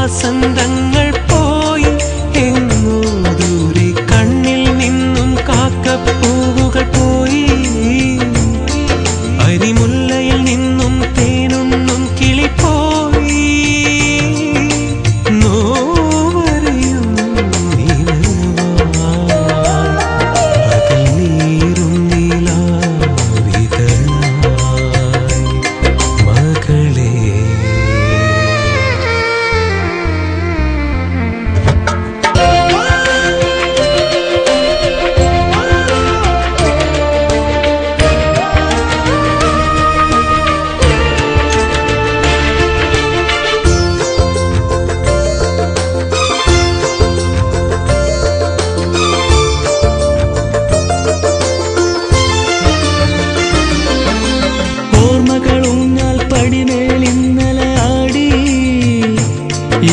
വാസന്തങ്ങൾ പോയി എങ്ങോ ദൂരെ കണ്ണിൽ നിന്നും കാക്കപ്പൂവുകൾ പോയി അരിമുല്ലയിൽ നിന്നും തേനുണ്ണും കിളി പോയി നോവറിയും പകൽ നീറും നീലാവിതളായി മകളെ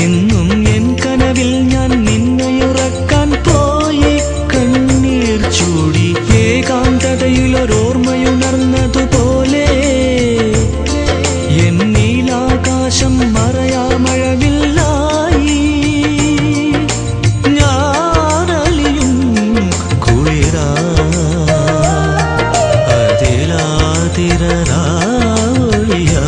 എന്നും എൻ കനവിൽ ഞാൻ നിന്നെയുറക്കാൻ പോയി കണ്ണീർ ചൂടി ഏകാന്തതയിലൊരോർമ്മയുണർന്നതുപോലെ എൻ നീലാകാശം മറയാമഴവില്ലായി ഞാനലിയും കുളിരാ അതിലാതിരരാളിയാ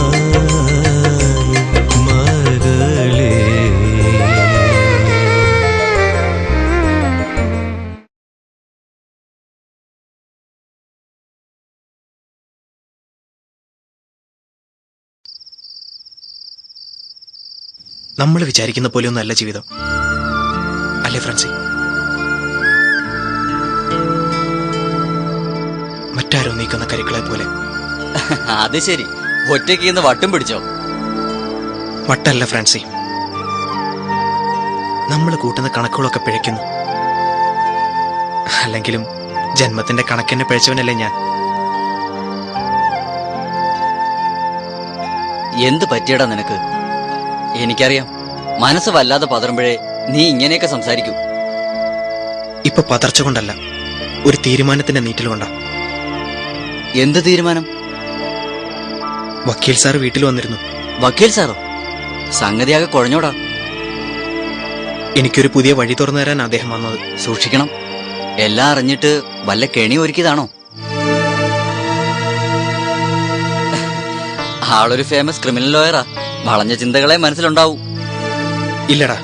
നമ്മൾ വിചാരിക്കുന്ന പോലെയൊന്നല്ല ജീവിതം അല്ലേ ഫ്രണ്ട്സി? മറ്റാരോ നീക്കുന്ന കരുക്കളെ പോലെ. അത് ശരി, ഒറ്റയ്ക്ക് ഇന്ന് വട്ടും പിടിച്ചോ? വട്ടല്ല ഫ്രണ്ട്സി, നമ്മൾ കൂട്ടുന്ന കണക്കുകളൊക്കെ പിഴയ്ക്കുന്നു. അല്ലെങ്കിലും ജന്മത്തിന്റെ കണക്കെന്നെ പിഴച്ചവനല്ലേ ഞാൻ. എന്ത് പറ്റിയടാ നിനക്ക്? എനിക്കറിയാം, മനസ്സ് വല്ലാതെ പതറുമ്പോഴേ നീ ഇങ്ങനെയൊക്കെ സംസാരിക്കൂ. ഇപ്പൊ പതർച്ച കൊണ്ടല്ല, ഒരു തീരുമാനത്തിന്റെ നീറ്റിൽ കൊണ്ടാ. എന്ത് തീരുമാനം? വക്കീൽ സാർ വീട്ടിൽ വന്നിരുന്നു. വക്കീൽ സാറോ? സംഗതിയാകെ കുഴഞ്ഞോടാ. എനിക്കൊരു പുതിയ വഴി തുറന്നു തരാൻ അദ്ദേഹം വന്നത്. സൂക്ഷിക്കണം, എല്ലാം അറിഞ്ഞിട്ട് വല്ല കെണി ഒരുക്കിയതാണോ? ആളൊരു ഫേമസ് ക്രിമിനൽ ലോയറാ. വളഞ്ഞ ചിന്തകളെ മനസ്സിലുണ്ടാവൂ. ഇല്ലടാ,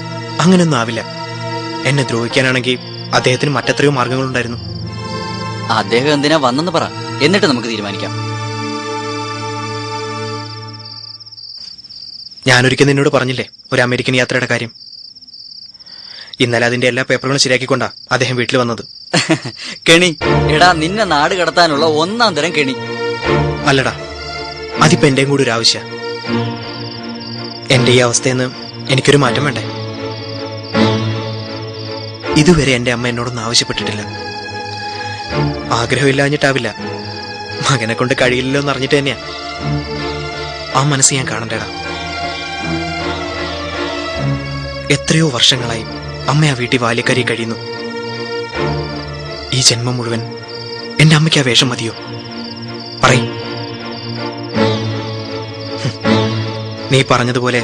അങ്ങനെയൊന്നും ആവില്ല. എന്നെ ദ്രോഹിക്കാനാണെങ്കിൽ അദ്ദേഹത്തിന് മറ്റെത്രയോ മാർഗങ്ങളുണ്ടായിരുന്നു. അദ്ദേഹം എന്തിനാ വന്നെന്ന് പറ, എന്നിട്ട് നമുക്ക് തീരുമാനിക്കാം. ഞാനൊരിക്കൽ നിന്നോട് പറഞ്ഞില്ലേ ഒരു അമേരിക്കൻ യാത്രയുടെ കാര്യം? ഇന്നലെ അതിന്റെ എല്ലാ പേപ്പറുകളും ശരിയാക്കിക്കൊണ്ടാ അദ്ദേഹം വീട്ടിൽ വന്നത്. കെണി? എടാ, നിന്നെ നാട് കടത്താനുള്ള ഒന്നാം തരം കെണി. അല്ലടാ, അതിപ്പോ എന്റെയും കൂടി ഒരു ആവശ്യ. എന്റെ ഈ അവസ്ഥയെന്ന് എനിക്കൊരു മാറ്റം വേണ്ടേ? ഇതുവരെ എന്റെ അമ്മ എന്നോടൊന്നും ആവശ്യപ്പെട്ടിട്ടില്ല. ആഗ്രഹമില്ലാഞ്ഞിട്ടാവില്ല, മകനെ കൊണ്ട് കഴിയില്ലല്ലോ എന്ന് അറിഞ്ഞിട്ട് തന്നെയാ. ആ മനസ്സ് ഞാൻ കാണണ്ടേടാ. എത്രയോ വർഷങ്ങളായി അമ്മ ആ വീട്ടിൽ ബാല്യക്കാരി കഴിയുന്നു. ഈ ജന്മം മുഴുവൻ എന്റെ അമ്മയ്ക്ക് ആ വേഷം മതിയോ? പറയും. നീ പറഞ്ഞതുപോലെ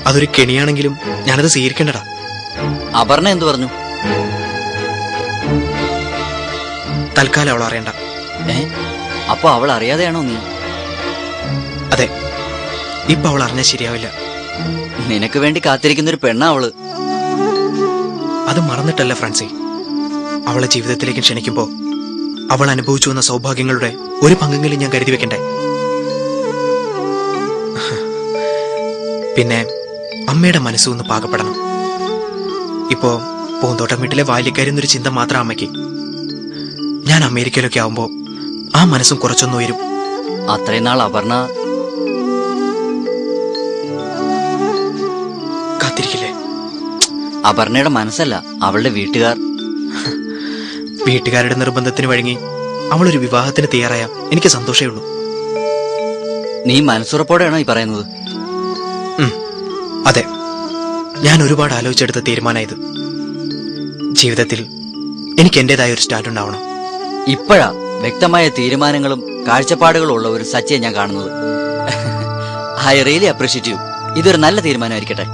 അതൊരു കെണിയാണെങ്കിലും ഞാനത് സ്വീകരിക്കേണ്ടടാ. അപർണ എന്തു പറഞ്ഞു? തൽക്കാലം അവൾ അറിയണ്ട. അപ്പൊ അവൾ അറിയാതെയാണോ നീ? അതെ, ഇപ്പൊ അവൾ അറിഞ്ഞാൽ ശരിയാവില്ല. നിനക്ക് വേണ്ടി കാത്തിരിക്കുന്നൊരു പെണ്ണാ അവള്. അത് മറന്നിട്ടല്ല ഫ്രാൻസി, അവളെ ജീവിതത്തിലേക്ക് ക്ഷണിക്കുമ്പോ അവൾ അനുഭവിച്ചു വന്ന സൗഭാഗ്യങ്ങളുടെ ഒരു പങ്കെങ്കിലും ഞാൻ കരുതി വെക്കണ്ടേ? പിന്നെ അമ്മയുടെ മനസ്സൊന്ന് പാകപ്പെടണം. ഇപ്പോ പൂന്തോട്ടം വീട്ടിലെ ബാല്യക്കാരി എന്നൊരു ചിന്ത മാത്രം അമ്മയ്ക്ക്. ഞാൻ അമേരിക്കയിലൊക്കെ ആവുമ്പോ ആ മനസ്സും കുറച്ചൊന്നും ഉയരും. അത്രയും നാൾ അപർണ കാത്തിരിക്കില്ലേ? അപർണയുടെ മനസ്സല്ല, അവളുടെ വീട്ടുകാർ. വീട്ടുകാരുടെ നിർബന്ധത്തിന് വഴങ്ങി അവളൊരു വിവാഹത്തിന് തയ്യാറായ എനിക്ക് സന്തോഷമേ ഉള്ളൂ. നീ മനസ്സുറപ്പോടെയാണോ ഈ പറയുന്നത്? അതെ, ഞാൻ ഒരുപാട് ആലോചിച്ചെടുത്ത തീരുമാനമായത്. ജീവിതത്തിൽ എനിക്ക് എന്റേതായ ഒരു സ്റ്റാൻഡ് ഉണ്ടാവണം. ഇപ്പോഴാ വ്യക്തമായ തീരുമാനങ്ങളും കാഴ്ചപ്പാടുകളും ഉള്ള ഒരു സച്ചിയെ ഞാൻ കാണുന്നത്. I really appreciate you. ഇതൊരു നല്ല തീരുമാനമായിരിക്കട്ടെ.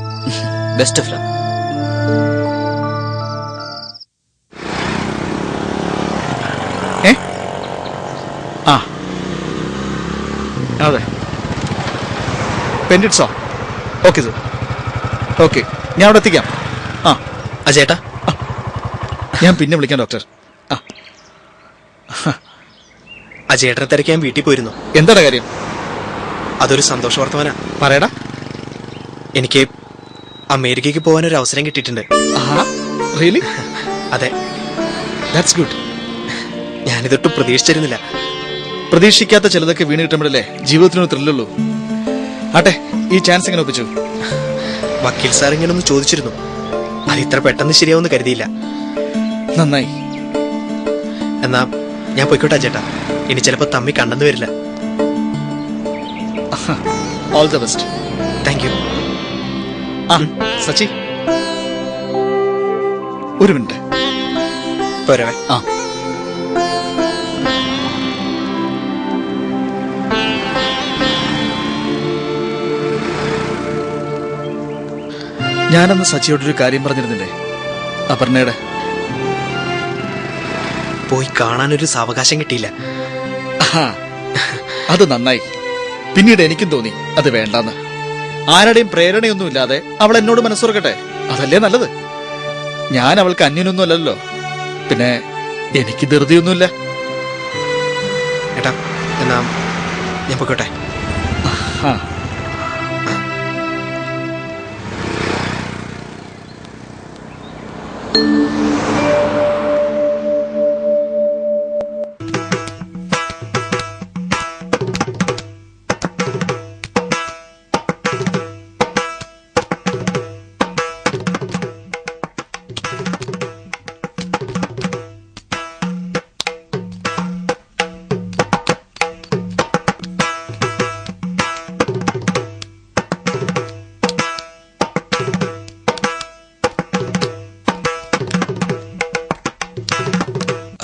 Best of luck. ആ അതെ, പെൻഡിറ്റ്സോ? ഓക്കെ സർ, ഓക്കെ, ഞാൻ അവിടെ എത്തിക്കാം. ആ അജേട്ടാ, ഞാൻ പിന്നെ വിളിക്കാം ഡോക്ടർ. ആ അജേട്ടനെ തിരക്ക് ഞാൻ വീട്ടിൽ പോയിരുന്നു. എന്താണ് കാര്യം? അതൊരു സന്തോഷ വർത്തമാനാ. പറയടാ. എനിക്ക് അമേരിക്കയ്ക്ക് പോകാൻ ഒരു അവസരം കിട്ടിയിട്ടുണ്ട്. റിയലി? അതെ, ദാറ്റ്സ് ഗുഡ്. ഞാനിതൊട്ടും പ്രതീക്ഷിച്ചിരുന്നില്ല. പ്രതീക്ഷിക്കാത്ത ചിലതൊക്കെ വീണ് കിട്ടുമ്പോഴല്ലേ ജീവിതത്തിനൊരു ത്രില്ലുള്ളൂ. ആട്ടെ, ഈ ചാൻസ് എങ്ങനെ ഒപ്പിച്ചു? വക്കീൽ സാർ ഇങ്ങനെ ഒന്ന് ചോദിച്ചിരുന്നു. അത് ഇത്ര പെട്ടെന്ന് ശരിയാവുമെന്ന് കരുതിയില്ല. നന്നായി. എന്നാ ഞാൻ പോയിക്കോട്ടെ അജേട്ടാ, ഇനി ചിലപ്പോ തമ്മി കണ്ടെന്ന് വരില്ല. All the best. Thank you. ആ സച്ചി, ഒരു മിനിറ്റ്. പോരവേ. ആ ഞാനന്ന് സച്ചിയോടൊരു കാര്യം പറഞ്ഞിരുന്നില്ലേ, അപർണയുടെ? പോയി കാണാനൊരു സാവകാശം കിട്ടിയില്ല. അത് നന്നായി. പിന്നീട് എനിക്കും തോന്നി അത് വേണ്ടാന്ന്. ആരുടെയും പ്രേരണയൊന്നുമില്ലാതെ അവൾ എന്നോട് മനസ്സുറക്കട്ടെ, അതല്ലേ നല്ലത്. ഞാൻ അവൾക്ക് അന്യനൊന്നും അല്ലല്ലോ, പിന്നെ എനിക്ക് ധൃതിയൊന്നുമില്ല. ഏട്ടാ, എന്നാ ഞാൻ പോയിക്കോട്ടെ. ആ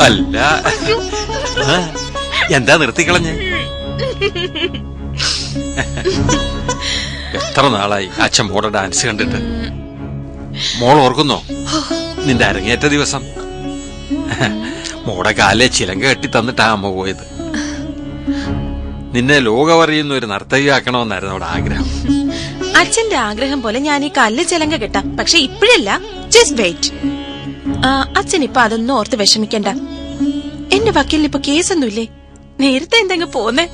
അല്ല, എന്താ നിർത്തിക്കളഞ്ഞ്? എത്ര നാളായി അച്ഛൻ മോടെ ഡാൻസ് കണ്ടിട്ട്. മോൾ ഓർക്കുന്നോ നിന്റെ അരങ്ങേറ്റ ദിവസം? മോടെ കാലെ ചിലങ്ക കെട്ടി തന്നിട്ടാ അമ്മ പോയത്. നിന്നെ ലോകമറിയുന്ന ഒരു നർത്തകിയാക്കണമെന്നായിരുന്നു അവിടെ ആഗ്രഹം. അച്ഛന്റെ ആഗ്രഹം പോലെ ഞാൻ ഈ കല്ല് ചിലങ്ക കെട്ടാം, പക്ഷെ ഇപ്പോഴല്ല. Just wait. അച്ഛൻ ഇപ്പൊ അതൊന്നും ഓർത്ത് വിഷമിക്കണ്ട. എന്റെ വക്കീലിന് ഇപ്പൊ കേസൊന്നുമില്ലേ? നേരത്തെ എന്തെങ്കിലും പോന്നേ?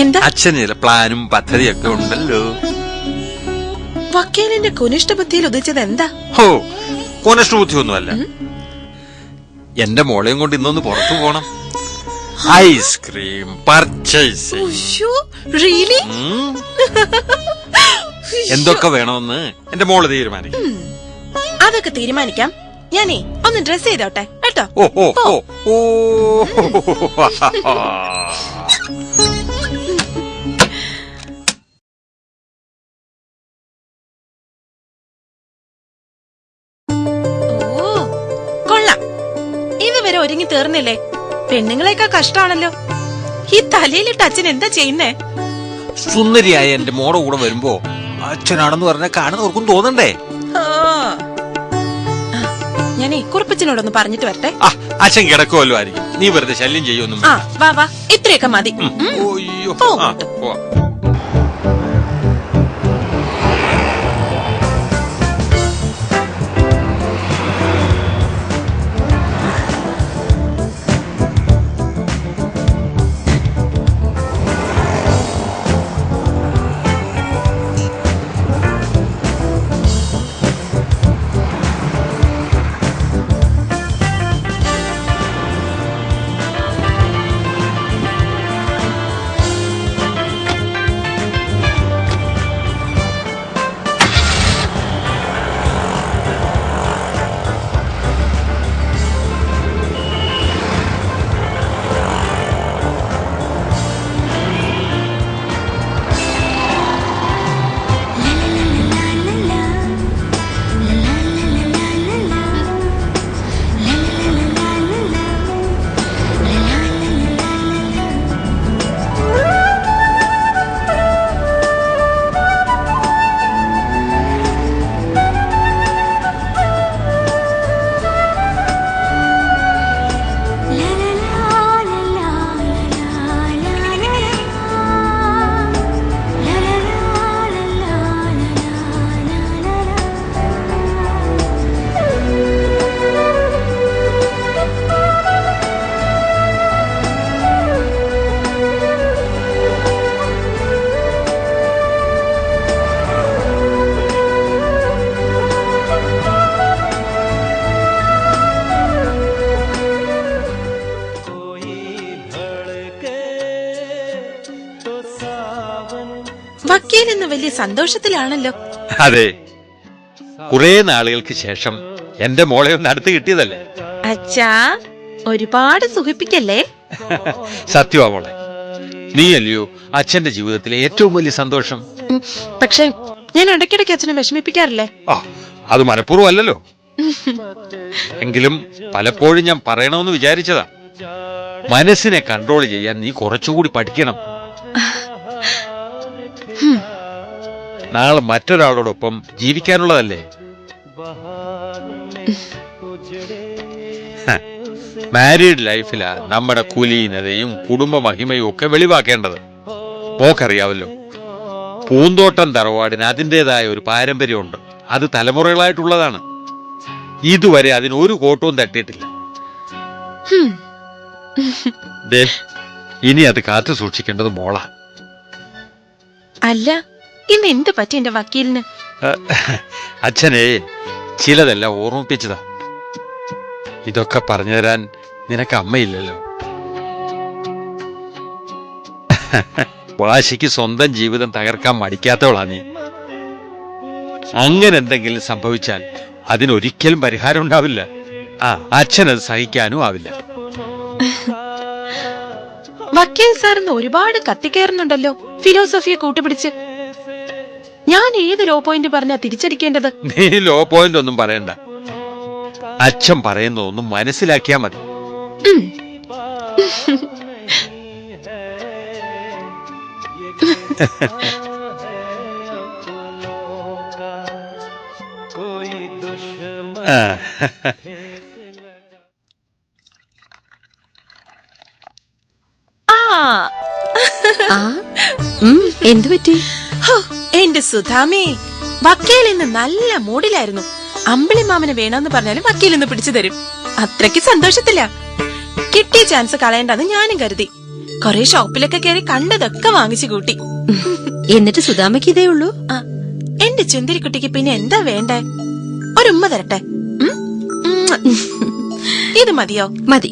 എന്താ? അച്ഛന് ചില പ്ലാനും പദ്ധതിയൊക്കെ ഉണ്ടല്ലോ. വക്കീലിന്റെ കുനിഷ്ഠ ബുദ്ധിയിൽ ഉദിച്ചത് എന്താ? ഹോ, കോനഷ്ടബുദ്ധിയൊന്നുമല്ല. എന്റെ മോളെയും കൊണ്ട് ഇന്നൊന്ന് പുറത്തു പോണം. Ice cream purchase. റിയലി? എന്തൊക്കെ വേണമെന്ന് എന്റെ മോള് തീരുമാനിക്കും. അതൊക്കെ തീരുമാനിക്കാം. ഞാനേ ഒന്ന് ഡ്രസ് ചെയ്തോട്ടെ കേട്ടോ. ഓ ഓ ഓ ഓ കൊള്ളാം. ഇതുവരെ ഒരുങ്ങി തീർന്നില്ലേ? പെണ്ണുങ്ങളെക്കാൾ കഷ്ടമാണല്ലോ. ഈ തലയിലിട്ട് അച്ഛൻ എന്താ ചെയ്യുന്നേ? സുന്ദരിയായ എന്റെ മോടെ കൂടെ വരുമ്പോ അച്ഛനാണെന്ന് പറഞ്ഞ കാണുന്നവർക്കും തോന്നണ്ടേ? ഞാനേ കുറുപ്പച്ചനോടൊന്ന് പറഞ്ഞിട്ട് വരട്ടെ. അച്ഛൻ കിടക്കുമല്ലോ ആയിരിക്കും. നീ വെറുതെ ശല്യം ചെയ്യൊന്നും. വാ വാ, ഇത്രയൊക്കെ മതി. അയ്യോ. വക്കീലെന്ന് വലിയ സന്തോഷത്തിലാണല്ലോ. അതെ, കുറെ നാളുകൾക്ക് ശേഷം എന്റെ മോളെ ഒന്ന് അടുത്ത് കിട്ടിയതല്ലേ. അച്ഛാ, ഒരുപാട് സുഖിപ്പിക്കല്ലേ. സത്യമാ മോളെ, നീയല്ലയോ അച്ഛന്റെ ജീവിതത്തിലെ ഏറ്റവും വലിയ സന്തോഷം. പക്ഷെ ഞാൻ ഇടയ്ക്കിടയ്ക്ക് അച്ഛനെ വിഷമിപ്പിക്കാറില്ലേ? ആ, അത് മനഃപൂർവ്വം അല്ലല്ലോ. എങ്കിലും പലപ്പോഴും ഞാൻ പറയണമെന്ന് വിചാരിച്ചതാ. മനസ്സിനെ കൺട്രോൾ ചെയ്യാൻ നീ കുറച്ചുകൂടി പഠിക്കണം. നാളെ മറ്റൊരാളോടൊപ്പം ജീവിക്കാനുള്ളതല്ലേ. മാരീഡ് ലൈഫിലാ നമ്മുടെ കുലീനതയും കുടുംബ മഹിമയും ഒക്കെ വെളിവാക്കേണ്ടത്. മോക്കറിയാവല്ലോ, പൂന്തോട്ടം തറവാടിന് അതിൻ്റെതായ ഒരു പാരമ്പര്യമുണ്ട്. അത് തലമുറകളായിട്ടുള്ളതാണ്. ഇതുവരെ അതിനൊരു കോട്ടവും തട്ടിയിട്ടില്ല. ദേ, ഇനി അത് കാത്തു സൂക്ഷിക്കേണ്ടത് മോളാ. അല്ല, ഇന്ന് എന്ത് പറ്റി എന്റെ വക്കീലിന്? അച്ഛനെ ചിലതെല്ലാം ഓർമ്മിപ്പിച്ചതാ. ഇതൊക്കെ പറഞ്ഞു തരാൻ നിനക്ക് അമ്മയില്ലല്ലോ. വാശിക്ക് സ്വന്തം ജീവിതം തകർക്കാൻ മടിക്കാത്തവളാ നീ. അങ്ങനെ എന്തെങ്കിലും സംഭവിച്ചാൽ അതിനൊരിക്കലും പരിഹാരം ഉണ്ടാവില്ല. അച്ഛനത് സഹിക്കാനും ആവില്ല. വക്കീൽ സാറിന്ന് ഒരുപാട് കത്തിക്കയറുന്നുണ്ടല്ലോ ഫിലോസഫിയെ കൂട്ടുപിടിച്ച്. ഞാൻ ഏത് ലോ പോയിന്റ് പറഞ്ഞാ തിരിച്ചടിക്കേണ്ടത്? നീ ലോ പോയിന്റ് ഒന്നും പറയണ്ട. അച്ഛൻ പറയുന്നതൊന്നും മനസ്സിലാക്കിയാ മതി. എന്തു പറ്റി? എന്റെ സുധാമേ, വക്കീൽ ഇന്ന് നല്ല മൂഡിലായിരുന്നു. അമ്പിളി മാമന് വേണമെന്ന് പറഞ്ഞാലും വക്കീൽ ഇന്ന് പിടിച്ചു തരും. അത്രയ്ക്ക് സന്തോഷത്തില്ല. കിട്ടിയ ചാൻസ് കളയേണ്ടെന്ന് ഞാനും കരുതി. കൊറേ ഷോപ്പിലൊക്കെ കയറി കണ്ടതൊക്കെ വാങ്ങിച്ചു കൂട്ടി. എന്നിട്ട് സുധാമയ്ക്ക് ഇതേ ഉള്ളൂ? എന്റെ ചുന്തിരിക്കുട്ടിക്ക് പിന്നെ എന്താ വേണ്ടേ? ഒരുമ്മ തരട്ടെ? ഇത് മതിയോ? മതി.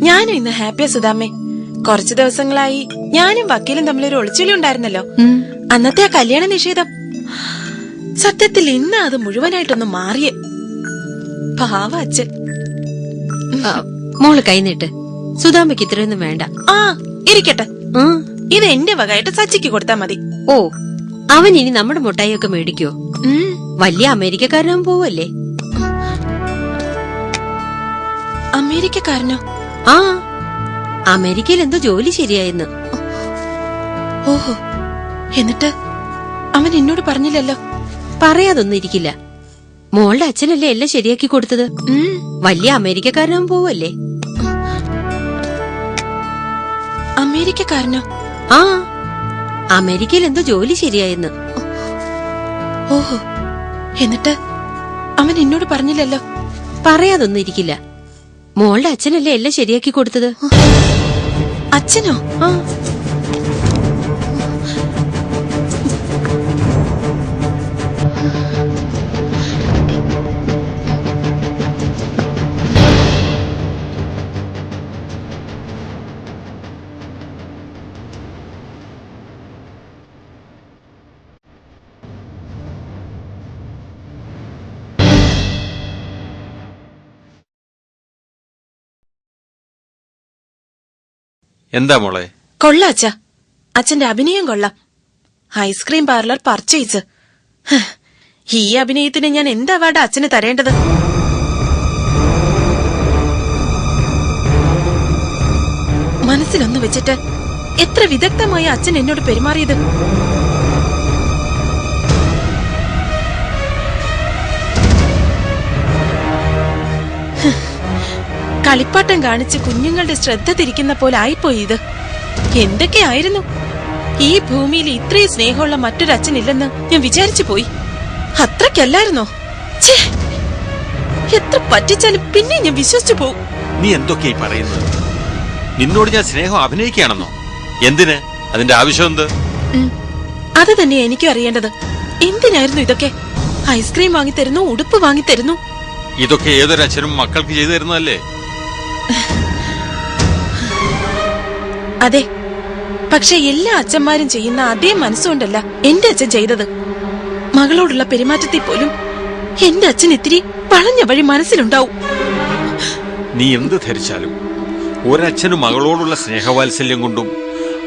ഞാനും ഇന്ന് ഹാപ്പിയാ സുധാമേ. കുറച്ചു ദിവസങ്ങളായി ഞാനും വക്കീലും തമ്മിലൊരു ഒളിച്ചൊലി ഉണ്ടായിരുന്നല്ലോ. അന്നത്തെ ആ കല്യാണ നിഷേധം. സത്യത്തിൽ ഇന്ന് അത് മുഴുവനായിട്ടൊന്ന് മാറിയേ. പാവ അച്ഛൻ. മോള് കൈനീട്ട്. സുധാമയ്ക്ക് ഇത്രയൊന്നും വേണ്ട. ഇരിക്കട്ടെ. ഇത് എന്റെ വകയായിട്ട് സച്ചിക്ക് കൊടുത്താ മതി. ഓ, അവൻ ഇനി നമ്മുടെ മുട്ടായിയൊക്കെ മേടിക്കോ? വലിയ അമേരിക്കക്കാരനാൻ പോവല്ലേ? അമേരിക്കക്കാരനോ? അമേരിക്കയിൽ എന്തോ ജോലി ശരിയായെന്ന്. ഓഹോ, എന്നിട്ട് അവൻ എന്നോട് പറഞ്ഞില്ലല്ലോ. പറയാതൊന്നും ഇരിക്കില്ല. മോളുടെ അച്ഛനല്ലേ എല്ലാം ശരിയാക്കി കൊടുത്തത്. വലിയ അമേരിക്കക്കാരനാൻ പോവല്ലേ? അമേരിക്കക്കാരനോ? അമേരിക്കയിൽ എന്തോ ജോലി ശരിയായെന്ന്. ഓഹോ, എന്നിട്ട് അവൻ എന്നോട് പറഞ്ഞില്ലല്ലോ. പറയാതൊന്നും ഇരിക്കില്ല. മോളുടെ അച്ഛനല്ലേ എല്ലാം ശരിയാക്കി കൊടുത്തത്. അച്ഛനോ? എന്താ മോളെ? കൊള്ളാം അച്ഛാ, അച്ഛന്റെ അഭിനയം കൊള്ളാം. Ice cream parlour purchase. ഈ അഭിനയത്തിന് ഞാൻ എന്ത് അവാർഡ് അച്ഛന് തരേണ്ടത്? മനസ്സിലൊന്നു വെച്ചിട്ട് എത്ര വിദഗ്ധമായി അച്ഛൻ എന്നോട് പെരുമാറിയത്. കളിപ്പാട്ടം കാണിച്ച് കുഞ്ഞുങ്ങളുടെ ശ്രദ്ധ തിരിക്കുന്ന പോലെ ആയിപ്പോയി ഇത്. എന്തൊക്കെയായിരുന്നു? ഈ ഭൂമിയിൽ ഇത്രയും സ്നേഹമുള്ള മറ്റൊരച്ഛനില്ലെന്ന് ഞാൻ വിചാരിച്ചു പോയി. അത്രയ്ക്കല്ലായിരുന്നോ? എത്ര പറ്റിച്ചാലും പിന്നെ ഞാൻ വിശ്വസിച്ചു പോവും. നീ എന്തൊക്കെയായി പറയുന്നത്? നിന്നോട് ഞാൻ സ്നേഹം അഭിനയിക്കുകയാണെന്നോ? എന്തിന്? അതിന്റെ ആവശ്യം എന്ത്? അത് തന്നെ എനിക്കും അറിയേണ്ടത്. എന്തിനായിരുന്നു ഇതൊക്കെ? ഐസ്ക്രീം വാങ്ങിത്തരുന്നു, ഉടുപ്പ് വാങ്ങിത്തരുന്നു. ഇതൊക്കെ ഏതൊരച്ഛനും മക്കൾക്ക് ചെയ്തു തരുന്നതല്ലേ? അതെ, പക്ഷെ എല്ലാ അച്ഛന്മാരും ചെയ്യുന്ന അതേ മനസ്സുകൊണ്ടല്ല എന്റെ അച്ഛൻ ചെയ്തത്. മകളോടുള്ള പെരുമാറ്റത്തിൽ പോലും എന്റെ അച്ഛൻ ഇത്തിരി വളഞ്ഞ വഴി മനസ്സിലുണ്ടാവും. നീ എന്ത് ധരിച്ചാലും ഒരച്ഛനും മകളോടുള്ള സ്നേഹവാത്സല്യം കൊണ്ടും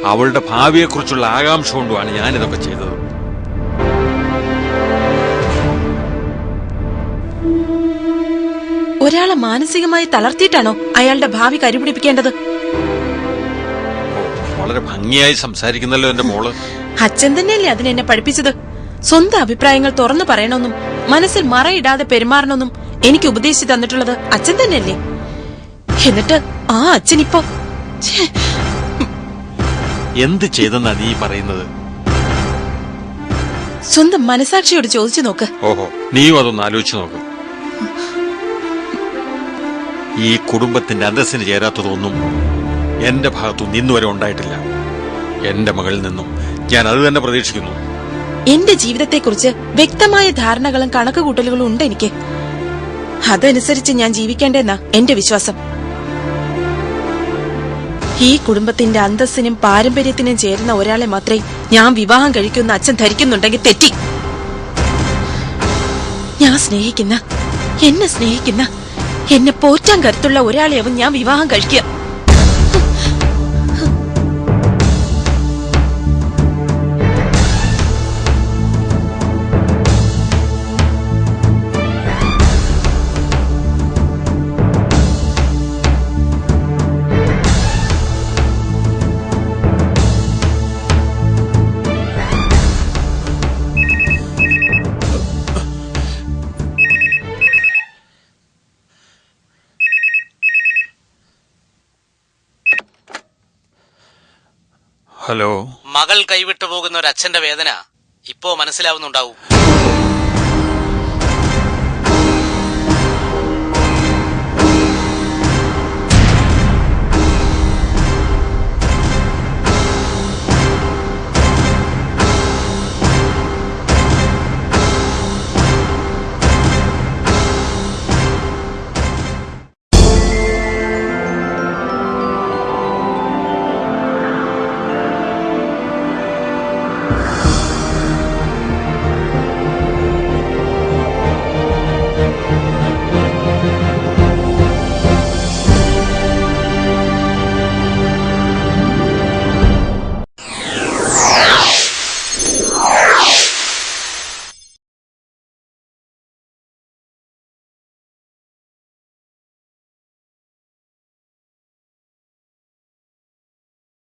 അവളുടെ ഭാവിയെക്കുറിച്ചുള്ള ആകാംക്ഷ കൊണ്ടുമാണ് ഞാനിതൊക്കെ ചെയ്തത്. ഒരാളെ മാനസികമായി തളർത്തിയിട്ടാണോ അയാളുടെ ഭാവി കരുപിടിപ്പിക്കേണ്ടത്? വളരെ ഭംഗിയായി സംസാരിക്കുന്നല്ലോ എന്റെ മോള്. അച്ഛൻ തന്നെയല്ലേ അതിനെന്നെ പഠിപ്പിച്ചത്. സ്വന്തം അഭിപ്രായങ്ങൾ തുറന്നു പറയണമെന്നും മനസ്സിൽ മറയിടാതെ പെരുമാറണമെന്നും എനിക്ക് ഉപദേശിച്ചു തന്നിട്ടുള്ളത് അച്ഛൻ തന്നെയല്ലേ. എന്നിട്ട് ആ അച്ഛനിപ്പോ എന്ത് ചെയ്തെന്നാ നീ പറയുന്നത്? സ്വന്തം മനസാക്ഷിയോട് ചോദിച്ചു നോക്ക്. ഓഹോ, നീയും അതൊന്ന് ആലോചിച്ചു നോക്ക്. ഈ കുടുംബത്തിന്റെ അന്തസ്സിന് ചേരാത്തതൊന്നും എന്റെ ഭാഗത്തു നിന്നുവരെ ഉണ്ടായിട്ടില്ല. എന്റെ മകളിൽ നിന്നും ഞാൻ അത് തന്നെ പ്രതീക്ഷിക്കുന്നു. എന്റെ ജീവിതത്തെക്കുറിച്ച് വ്യക്തമായ ധാരണകളും കണക്കുകൂട്ടലുകളും ഉണ്ട് എനിക്ക്. അതനുസരിച്ച് ഞാൻ ജീവിക്കേണ്ടെന്നാ എന്റെ വിശ്വാസം. ഈ കുടുംബത്തിന്റെ അന്തസ്സിനും പാരമ്പര്യത്തിനും ചേരുന്ന ഒരാളെ മാത്രമേ ഞാൻ വിവാഹം കഴിക്കുമെന്ന് അച്ഛൻ ധരിക്കുന്നുണ്ടെങ്കിൽ തെറ്റി. ഞാൻ സ്നേഹിക്കുന്ന, എന്നെ സ്നേഹിക്കുന്ന, എന്നെ പോറ്റാൻ കരുത്തുള്ള ഒരാളെയാവും ഞാൻ വിവാഹം കഴിക്കുക. ഹലോ. മകൾ കൈവിട്ടു പോകുന്ന ഒരു അച്ഛന്റെ വേദന ഇപ്പോ മനസ്സിലാവുന്നുണ്ടാവും.